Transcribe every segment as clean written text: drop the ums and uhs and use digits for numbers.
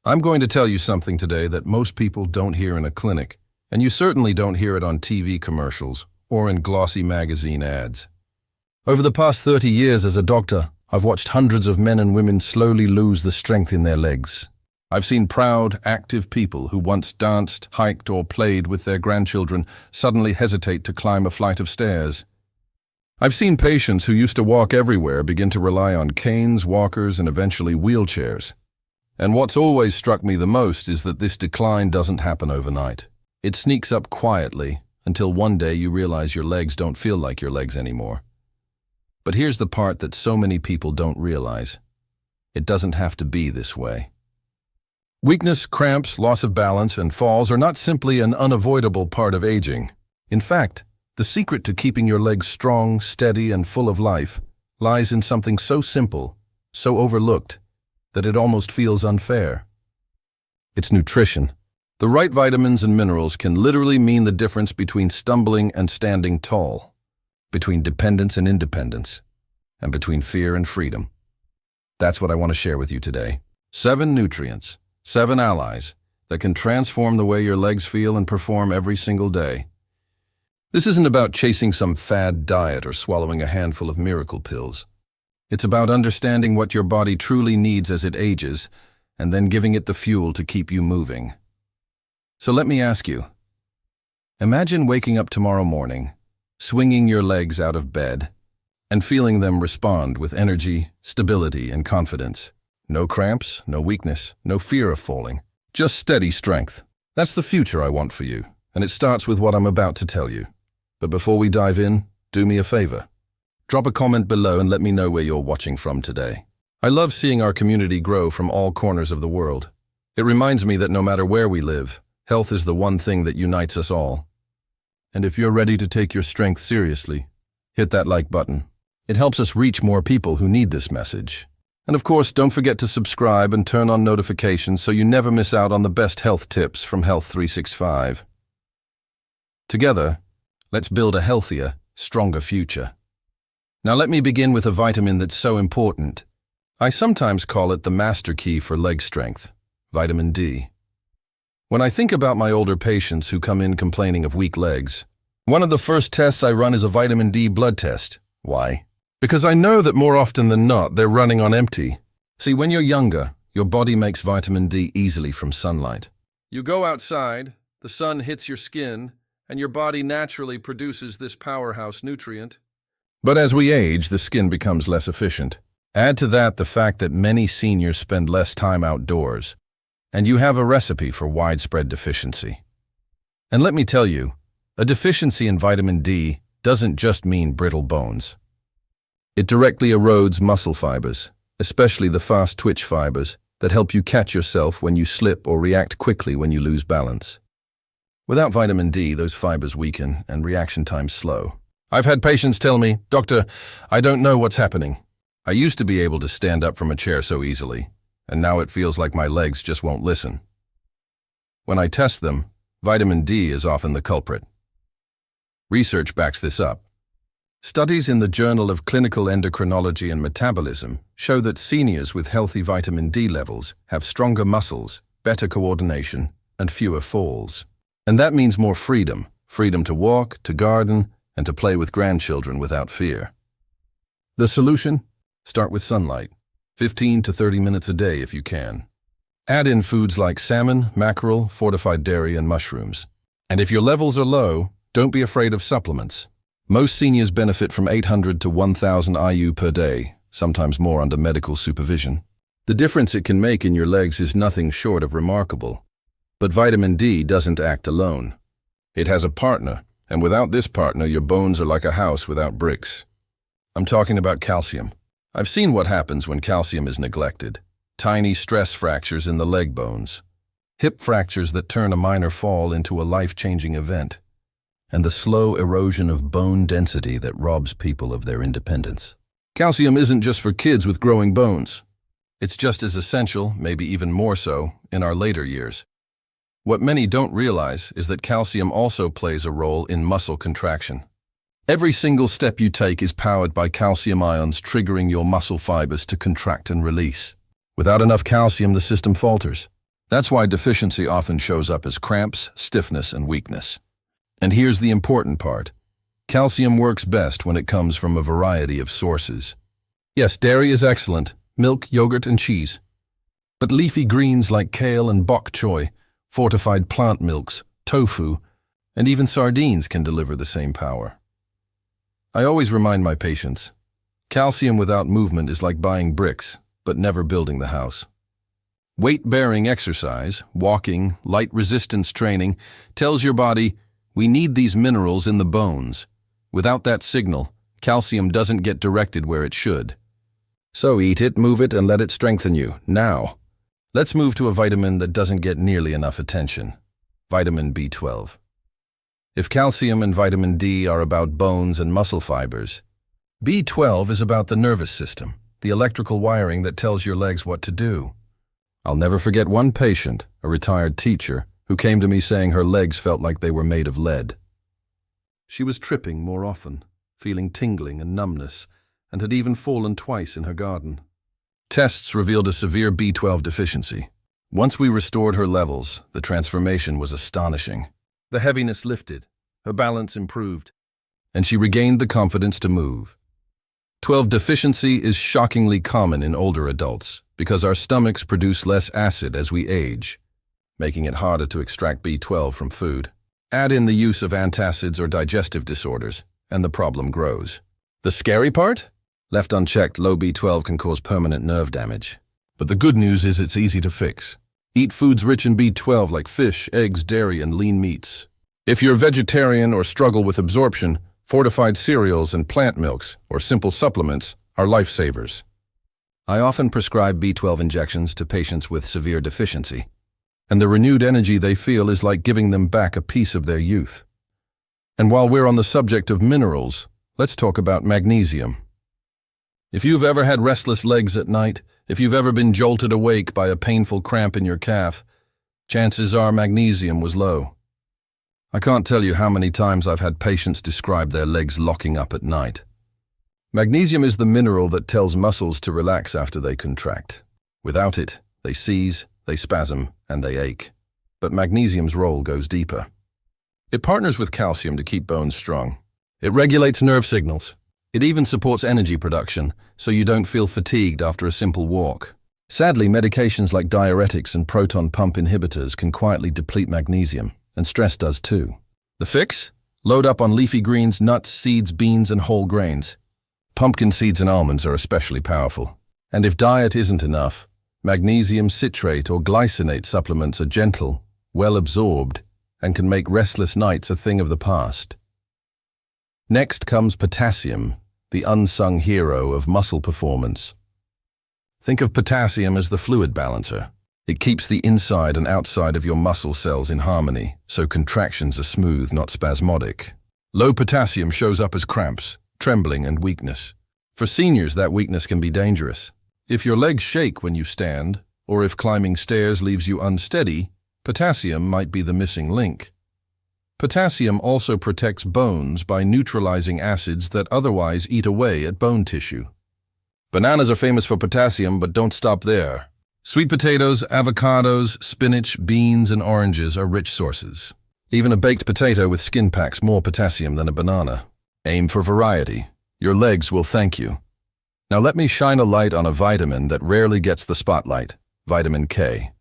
I'm going to tell you something today that most people don't hear in a clinic, and you certainly don't hear it on TV commercials or in glossy magazine ads. Over the past 30 years as a doctor, I've watched hundreds of men and women slowly lose the strength in their legs. I've seen proud, active people who once danced, hiked, or played with their grandchildren suddenly hesitate to climb a flight of stairs. I've seen patients who used to walk everywhere begin to rely on canes, walkers, and eventually wheelchairs. And what's always struck me the most is that this decline doesn't happen overnight. It sneaks up quietly until one day you realize your legs don't feel like your legs anymore. But here's the part that so many people don't realize. It doesn't have to be this way. Weakness, cramps, loss of balance, and falls are not simply an unavoidable part of aging. In fact, the secret to keeping your legs strong, steady, and full of life lies in something so simple, so overlooked, that it almost feels unfair. It's nutrition. The right vitamins and minerals can literally mean the difference between stumbling and standing tall, between dependence and independence, and between fear and freedom. That's what I want to share with you today. 7 nutrients, 7 allies that can transform the way your legs feel and perform every single day. This isn't about chasing some fad diet or swallowing a handful of miracle pills. It's about understanding what your body truly needs as it ages, and then giving it the fuel to keep you moving. So let me ask you, imagine waking up tomorrow morning, swinging your legs out of bed, and feeling them respond with energy, stability, and confidence. No cramps, no weakness, no fear of falling, just steady strength. That's the future I want for you, and it starts with what I'm about to tell you. But before we dive in, do me a favor. Drop a comment below and let me know where you're watching from today. I love seeing our community grow from all corners of the world. It reminds me that no matter where we live, health is the one thing that unites us all. And if you're ready to take your strength seriously, hit that like button. It helps us reach more people who need this message. And of course, don't forget to subscribe and turn on notifications so you never miss out on the best health tips from Health 365. Together, let's build a healthier, stronger future. Now let me begin with a vitamin that's so important. I sometimes call it the master key for leg strength, vitamin D. When I think about my older patients who come in complaining of weak legs, one of the first tests I run is a vitamin D blood test. Why? Because I know that more often than not, they're running on empty. See, when you're younger, your body makes vitamin D easily from sunlight. You go outside, the sun hits your skin, and your body naturally produces this powerhouse nutrient. But as we age, the skin becomes less efficient. Add to that the fact that many seniors spend less time outdoors, and you have a recipe for widespread deficiency. And let me tell you, a deficiency in vitamin D doesn't just mean brittle bones. It directly erodes muscle fibers, especially the fast twitch fibers that help you catch yourself when you slip or react quickly when you lose balance. Without vitamin D, those fibers weaken and reaction times slow. I've had patients tell me, "Doctor, I don't know what's happening. I used to be able to stand up from a chair so easily, and now it feels like my legs just won't listen." When I test them, vitamin D is often the culprit. Research backs this up. Studies in the Journal of Clinical Endocrinology and Metabolism show that seniors with healthy vitamin D levels have stronger muscles, better coordination, and fewer falls. And that means more freedom to walk, to garden, and to play with grandchildren without fear. The solution? Start with sunlight, 15 to 30 minutes a day if you can. Add in foods like salmon, mackerel, fortified dairy, and mushrooms. And if your levels are low, don't be afraid of supplements. Most seniors benefit from 800 to 1,000 IU per day, sometimes more under medical supervision. The difference it can make in your legs is nothing short of remarkable. But vitamin D doesn't act alone. It has a partner. And without this partner, your bones are like a house without bricks. I'm talking about calcium. I've seen what happens when calcium is neglected. Tiny stress fractures in the leg bones. Hip fractures that turn a minor fall into a life-changing event. And the slow erosion of bone density that robs people of their independence. Calcium isn't just for kids with growing bones. It's just as essential, maybe even more so, in our later years. What many don't realize is that calcium also plays a role in muscle contraction. Every single step you take is powered by calcium ions triggering your muscle fibers to contract and release. Without enough calcium, the system falters. That's why deficiency often shows up as cramps, stiffness, and weakness. And here's the important part. Calcium works best when it comes from a variety of sources. Yes, dairy is excellent, milk, yogurt, and cheese. But leafy greens like kale and bok choy, fortified plant milks, tofu, and even sardines can deliver the same power. I always remind my patients, calcium without movement is like buying bricks, but never building the house. Weight-bearing exercise, walking, light resistance training, tells your body, we need these minerals in the bones. Without that signal, calcium doesn't get directed where it should. So eat it, move it, and let it strengthen you, now. Let's move to a vitamin that doesn't get nearly enough attention. Vitamin B12. If calcium and vitamin D are about bones and muscle fibers, B12 is about the nervous system, the electrical wiring that tells your legs what to do. I'll never forget one patient, a retired teacher, who came to me saying her legs felt like they were made of lead. She was tripping more often, feeling tingling and numbness, and had even fallen twice in her garden. Tests revealed a severe B12 deficiency. Once we restored her levels, the transformation was astonishing. The heaviness lifted, her balance improved, and she regained the confidence to move. B12 deficiency is shockingly common in older adults because our stomachs produce less acid as we age, making it harder to extract B12 from food. Add in the use of antacids or digestive disorders, and the problem grows. The scary part? Left unchecked, low B12 can cause permanent nerve damage. But the good news is it's easy to fix. Eat foods rich in B12 like fish, eggs, dairy, and lean meats. If you're vegetarian or struggle with absorption, fortified cereals and plant milks, or simple supplements, are lifesavers. I often prescribe B12 injections to patients with severe deficiency, and the renewed energy they feel is like giving them back a piece of their youth. And while we're on the subject of minerals, let's talk about magnesium. If you've ever had restless legs at night, if you've ever been jolted awake by a painful cramp in your calf, chances are magnesium was low. I can't tell you how many times I've had patients describe their legs locking up at night. Magnesium is the mineral that tells muscles to relax after they contract. Without it, they seize, they spasm, and they ache. But magnesium's role goes deeper. It partners with calcium to keep bones strong. It regulates nerve signals. It even supports energy production, so you don't feel fatigued after a simple walk. Sadly, medications like diuretics and proton pump inhibitors can quietly deplete magnesium, and stress does too. The fix? Load up on leafy greens, nuts, seeds, beans, and whole grains. Pumpkin seeds and almonds are especially powerful. And if diet isn't enough, magnesium citrate or glycinate supplements are gentle, well absorbed, and can make restless nights a thing of the past. Next comes potassium, the unsung hero of muscle performance. Think of potassium as the fluid balancer. It keeps the inside and outside of your muscle cells in harmony, so contractions are smooth, not spasmodic. Low potassium shows up as cramps, trembling, and weakness. For seniors, that weakness can be dangerous. If your legs shake when you stand, or if climbing stairs leaves you unsteady, potassium might be the missing link. Potassium also protects bones by neutralizing acids that otherwise eat away at bone tissue. Bananas are famous for potassium, but don't stop there. Sweet potatoes, avocados, spinach, beans, and oranges are rich sources. Even a baked potato with skin packs more potassium than a banana. Aim for variety. Your legs will thank you. Now let me shine a light on a vitamin that rarely gets the spotlight, vitamin K.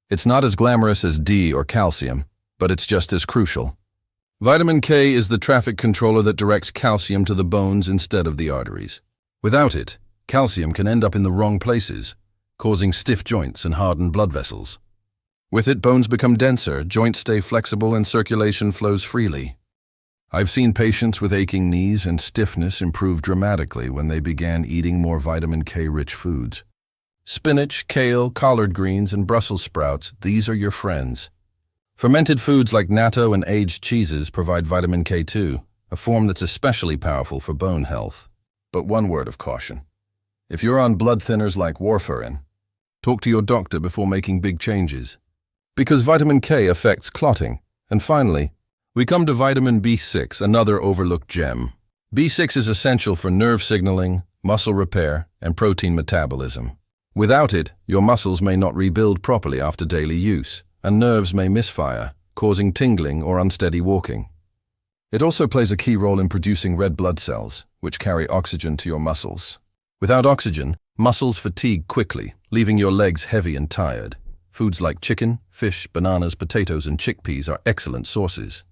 It's not as glamorous as D or calcium, but it's just as crucial. Vitamin K is the traffic controller that directs calcium to the bones instead of the arteries. Without it, calcium can end up in the wrong places, causing stiff joints and hardened blood vessels. With it, bones become denser, joints stay flexible, and circulation flows freely. I've seen patients with aching knees and stiffness improve dramatically when they began eating more vitamin K-rich foods. Spinach, kale, collard greens, and Brussels sprouts, these are your friends. Fermented foods like natto and aged cheeses provide vitamin K2, a form that's especially powerful for bone health. But one word of caution. If you're on blood thinners like warfarin, talk to your doctor before making big changes. Because vitamin K affects clotting. And finally, we come to vitamin B6, another overlooked gem. B6 is essential for nerve signaling, muscle repair, and protein metabolism. Without it, your muscles may not rebuild properly after daily use, and nerves may misfire, causing tingling or unsteady walking. It also plays a key role in producing red blood cells, which carry oxygen to your muscles. Without oxygen, muscles fatigue quickly, leaving your legs heavy and tired. Foods like chicken, fish, bananas, potatoes, and chickpeas are excellent sources.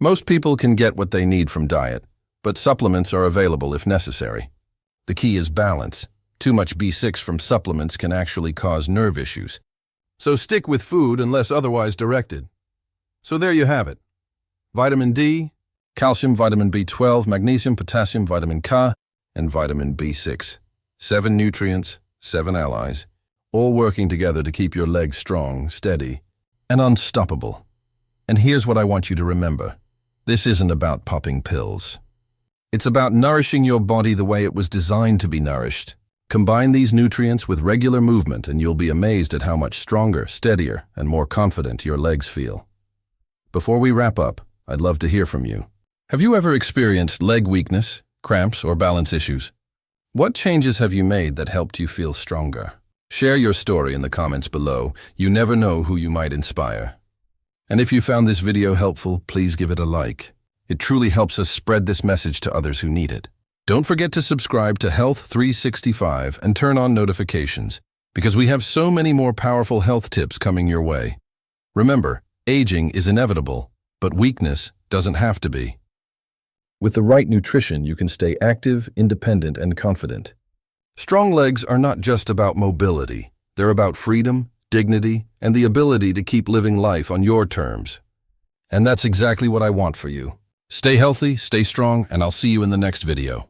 Most people can get what they need from diet, but supplements are available if necessary. The key is balance. Too much B6 from supplements can actually cause nerve issues. So stick with food unless otherwise directed. So there you have it. Vitamin D, calcium, vitamin B12, magnesium, potassium, vitamin K, and vitamin B6. 7 nutrients, 7 allies, all working together to keep your legs strong, steady, and unstoppable. And here's what I want you to remember. This isn't about popping pills. It's about nourishing your body the way it was designed to be nourished. Combine these nutrients with regular movement and you'll be amazed at how much stronger, steadier, and more confident your legs feel. Before we wrap up, I'd love to hear from you. Have you ever experienced leg weakness, cramps, or balance issues? What changes have you made that helped you feel stronger? Share your story in the comments below. You never know who you might inspire. And if you found this video helpful, please give it a like. It truly helps us spread this message to others who need it. Don't forget to subscribe to Health 365 and turn on notifications, because we have so many more powerful health tips coming your way. Remember, aging is inevitable, but weakness doesn't have to be. With the right nutrition, you can stay active, independent, and confident. Strong legs are not just about mobility. They're about freedom, dignity, and the ability to keep living life on your terms. And that's exactly what I want for you. Stay healthy, stay strong, and I'll see you in the next video.